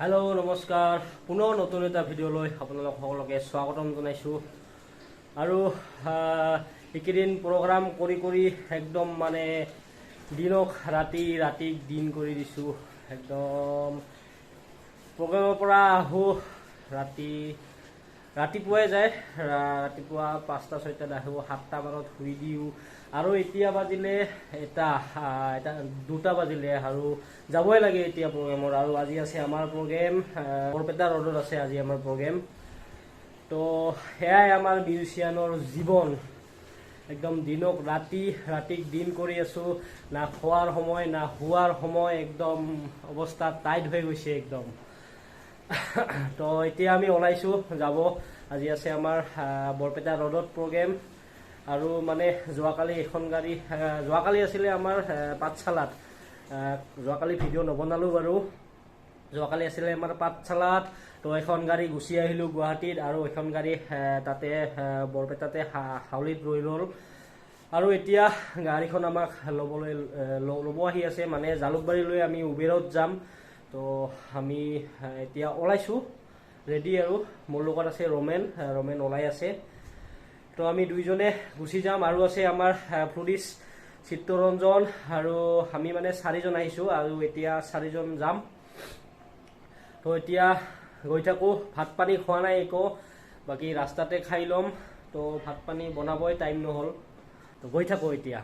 hello' নমস্কাৰ পুনৰ নতুন এটা ভিডিঅ'লৈ আপোনালোক সকলোকে স্বাগতম জনাইছোঁ আৰু এইকেইদিন প্ৰগ্ৰাম কৰি একদম মানে দিনক ৰাতি দিন কৰি দিছোঁ একদম প্ৰগ্ৰামৰ পৰা আহোঁ ৰাতিপুৱাই যায় ৰাতিপুৱা 5টা-6টাত আহোঁ 7টা মানত শুই দিওঁ আৰু এতিয়া বাজিলে এটা 2টা বাজিলে আৰু যাবই লাগে এতিয়া প্ৰগ্ৰামৰ আৰু আজি আছে আমাৰ প্ৰগ্ৰেম বৰপেটা ৰোডত আছে আজি আমাৰ প্ৰগ্ৰেম তো এয়াই আমাৰ মিউজিচিয়ানৰ জীৱন একদম দিনক ৰাতি দিন কৰি আছোঁ না খোৱাৰ সময় না শুৱাৰ সময় একদম অৱস্থা টাইট হৈ গৈছে একদম তো এতিয়া আমি ওলাইছোঁ যাব আজি আছে আমাৰ বৰপেটা ৰোডত প্ৰগ্ৰেম আৰু মানে যোৱাকালি এখন গাড়ী যোৱাকালি আছিলে আমাৰ পাঠশালাত যোৱাকালি ভিডিঅ' নবনালোঁ বাৰু যোৱাকালি আছিলে আমাৰ পাঠশালাত তো এখন গাড়ী গুচি আহিলোঁ গুৱাহাটীত আৰু এখন গাড়ী তাতে বৰপেটাতে হাউলিত ৰৈ ৰ'ল আৰু এতিয়া গাড়ীখন আমাক ল'ব আহি আছে মানে জালুকবাৰীলৈ আমি উবেৰত যাম তো আমি এতিয়া ওলাইছোঁ ৰেডি আৰু মোৰ লগত আছে ৰমেন ওলাই আছে তো আমি দুইজনে গুচি যাম আৰু আছে আমাৰ ফ্লুৰিছ চিত্তৰঞ্জন আৰু আমি মানে 4জন আহিছোঁ আৰু এতিয়া 4জন যাম তো এতিয়া গৈ থাকোঁ ভাত পানী খোৱা নাই একো বাকী ৰাস্তাতে খাই ল'ম তো ভাত পানী বনাবই টাইম নহ'ল তো গৈ থাকোঁ এতিয়া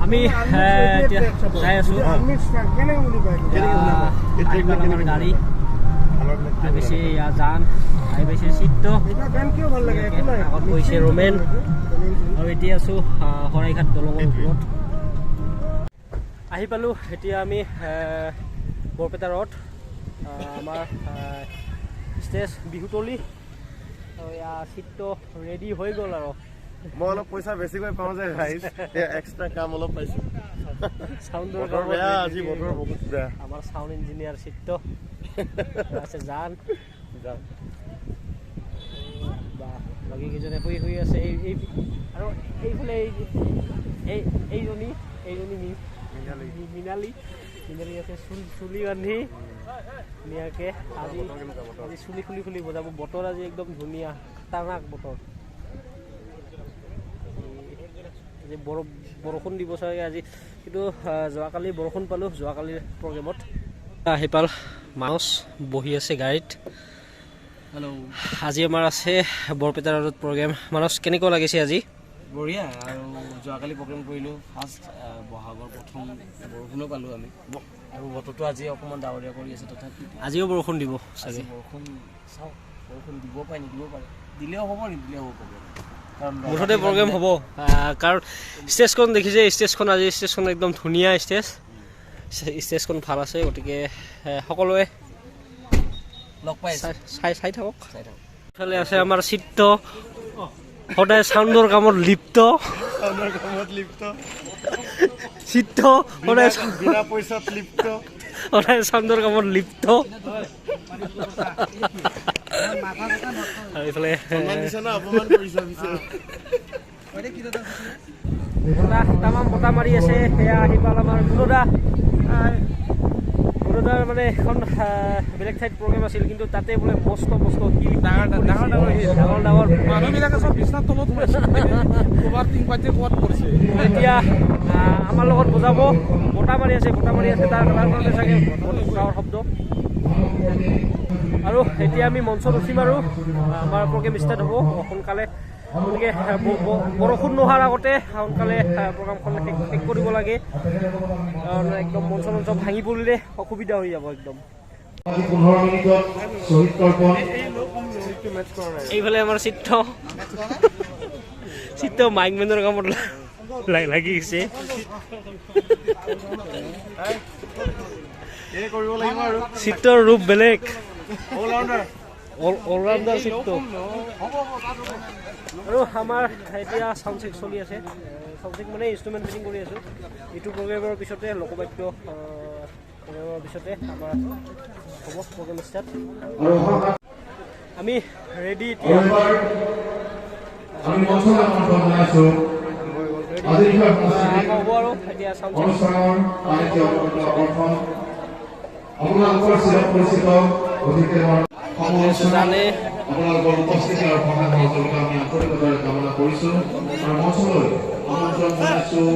আমি যাই আছোঁ গাড়ী বেছি জান আহি পাইছে চিত্ত আগত গৈছে ৰমেন আৰু এতিয়া আছোঁ শৰাইঘাট দলঙৰ ওপৰত আহি পালোঁ এতিয়া আমি বৰপেটা ৰোড আমাৰ ষ্টেজ বিহুতলি আৰু ইয়াৰ চিত্ত ৰেডি হৈ গ'ল আৰু মই অলপ পইচা বেছিকৈ পাওঁ যে ৰাইজ এক্সট্ৰা কাম অলপ পাইছোঁ চাউণ্ডৰ বেয়া আজি বতৰ বহুত বেয়া আমাৰ চাউণ্ড ইঞ্জিনিয়াৰ চিত্ত আছে জান বাকী কেইজনে শুই আছে আৰু এইফালে এইজনী মৃণালী আছে চুলি বান্ধি ধুনীয়াকৈ আজি চুলি খুলি বজাব বতৰ আজি একদম ধুনীয়া খতৰনাক বতৰ আজি বৰষুণ দিব চাগে আজি কিন্তু যোৱাকালি বৰষুণ পালোঁ যোৱাকালিৰ প্ৰগ্ৰেমত আহি পাল মাউচ বহি আছে গাড়ীত হেল্ল' আজি আমাৰ আছে বৰপেটা ৰোডত প্ৰগ্ৰেম মানস কেনেকুৱা লাগিছে আজি বঢ়িয়া আৰু যোৱাকালি প্ৰগ্ৰেম কৰিলোঁ ফাৰ্ষ্ট বহাগৰ প্ৰথম বৰষুণো পালোঁ আমি আৰু বতৰটো আজি অকণমান ডাৱৰীয়া কৰি আছে তথাপি আজিও বৰষুণ দিব চাগে বৰষুণ চাওক বৰষুণ দিব পাৰে নিদিব পাৰে দিলেও হ'ব নিদিলেও হ'ব প্ৰগ্ৰেম মুঠতে প্ৰগ্ৰেম হ'ব কাৰণ ষ্টেজখন দেখিছে ষ্টেজখন একদম ধুনীয়া ষ্টেজখন ভাল আছে গতিকে সকলোৱে লগ পাই চাই থাকক ইফালে আছে আমাৰ চিত্ত সদায় চাউণ্ডৰ কামত লিপ্ত চিত্ত সদায় বিনা পইচাত লিপ্ত সদায় চাউণ্ডৰ কামত লিপ্ত আৰু এইফালে তামাম বতাহ মাৰি আছে সেয়া আহি পাল আমাৰ গুৰুদাৰ মানে এখন বেলেগ ঠাইত প্ৰগ্ৰেম আছিল কিন্তু তাতে বোলে মস্ত শিল ডাঙৰ মানুহবিলাকে চব বিছনাৰ তলত কৰিছে এতিয়া আমাৰ লগত বজাব বতাহ মাৰি আছে তাৰ কাৰণে চাগে গাঁৱৰ শব্দ আৰু এতিয়া আমি মঞ্চত উঠিম আৰু আমাৰ প্ৰগ্ৰেম ষ্টাৰ্ট হ'ব সোনকালে গতিকে বৰষুণ নোহোৱাৰ আগতে সোনকালে প্ৰগ্ৰামখন শেষ কৰিব লাগে কাৰণ একদম মঞ্চ ভাঙি পৰিলে অসুবিধা হৈ যাব একদম এইফালে আমাৰ চিত্ৰ মাইক মেনৰ কামত লাগি গৈছে চিত্ৰৰ ৰূপ বেলেগ অলৰাউণ্ডাৰ চিত্ৰ আৰু আমাৰ এতিয়া চাউণ্ড চেক চলি আছে চাউণ্ড চেক মানে ইনষ্ট্ৰুমেণ্ট ফিটিং কৰি আছোঁ এইটো প্ৰগ্ৰেমৰ পিছতে লোকবাদ্য প্ৰগ্ৰেমৰ পিছতে আমাৰ হ'ব প্ৰগ্ৰেম ষ্টাৰ্ট আমি ৰেডি এতিয়া হ'ব আৰু এতিয়া চাউণ্ড চেক আপোনালোকৰ চিৰপৰিচিত গতিকে জানে আপোনালোকৰ উপস্থিতি আৰু সহায় সহযোগিতা আমি আন্তৰিকতাৰে কামনা কৰিছোঁ আৰু মঞ্চলৈ আমন্ত্ৰণ জনাইছোঁ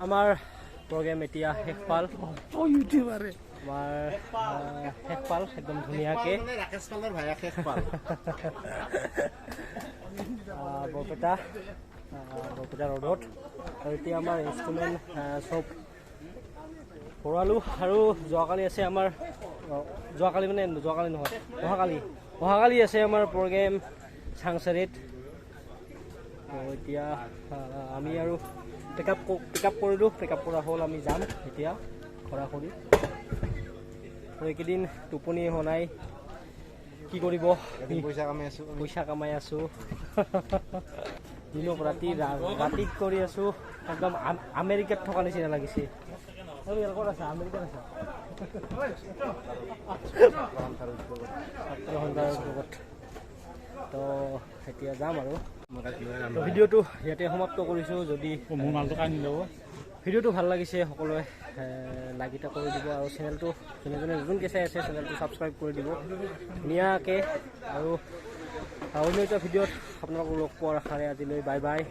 আমাৰ প্ৰগ্ৰেম এতিয়া শেষ পাল ইউটিউবাৰে আমাৰ শেষ পাল একদম ধুনীয়াকৈ ৰাকেশ পালৰ ভাইয়া শেষ পাল বৰপেটা ৰোডত আৰু এতিয়া আমাৰ ইনষ্ট্ৰুমেণ্ট চব ভৰালোঁ আৰু যোৱাকালি আছে আমাৰ যোৱাকালি নহয় অহাকালি আছে আমাৰ প্ৰগ্ৰেম চাংচাৰিত এতিয়া আমি আৰু পিক আপ কৰিলোঁ পিক আপ কৰা হ'ল আমি যাম এতিয়া ঘৰা কৰি আৰু এইকেইদিন টোপনি হোৱা নাই কি কৰিব পইচা কামাই আছো পইচা কামাই আছোঁ দিনক ৰাতি ৰাতিত কৰি আছোঁ একদম আমেৰিকাত থকা নিচিনা লাগিছে ক'ত আছা আমেৰিকাত আছা তো এতিয়া যাম আৰু ভিডিঅ'টো ইয়াতে সমাপ্ত কৰিছোঁ যদি মোৰ মালটো কানি ল'ব ভিডিঅ'টো ভাল লাগিছে সকলোৱে লাইক এটা কৰি দিব আৰু চেনেলটো যোনে যোনে নতুনকৈ চাই আছে চেনেলটো ছাবস্ক্ৰাইব কৰি দিব ধুনীয়াকৈ আৰু অন্য এটা ভিডিঅ'ত আপোনালোকক লগ পোৱাৰ আশাৰে আজিলৈ বাই বাই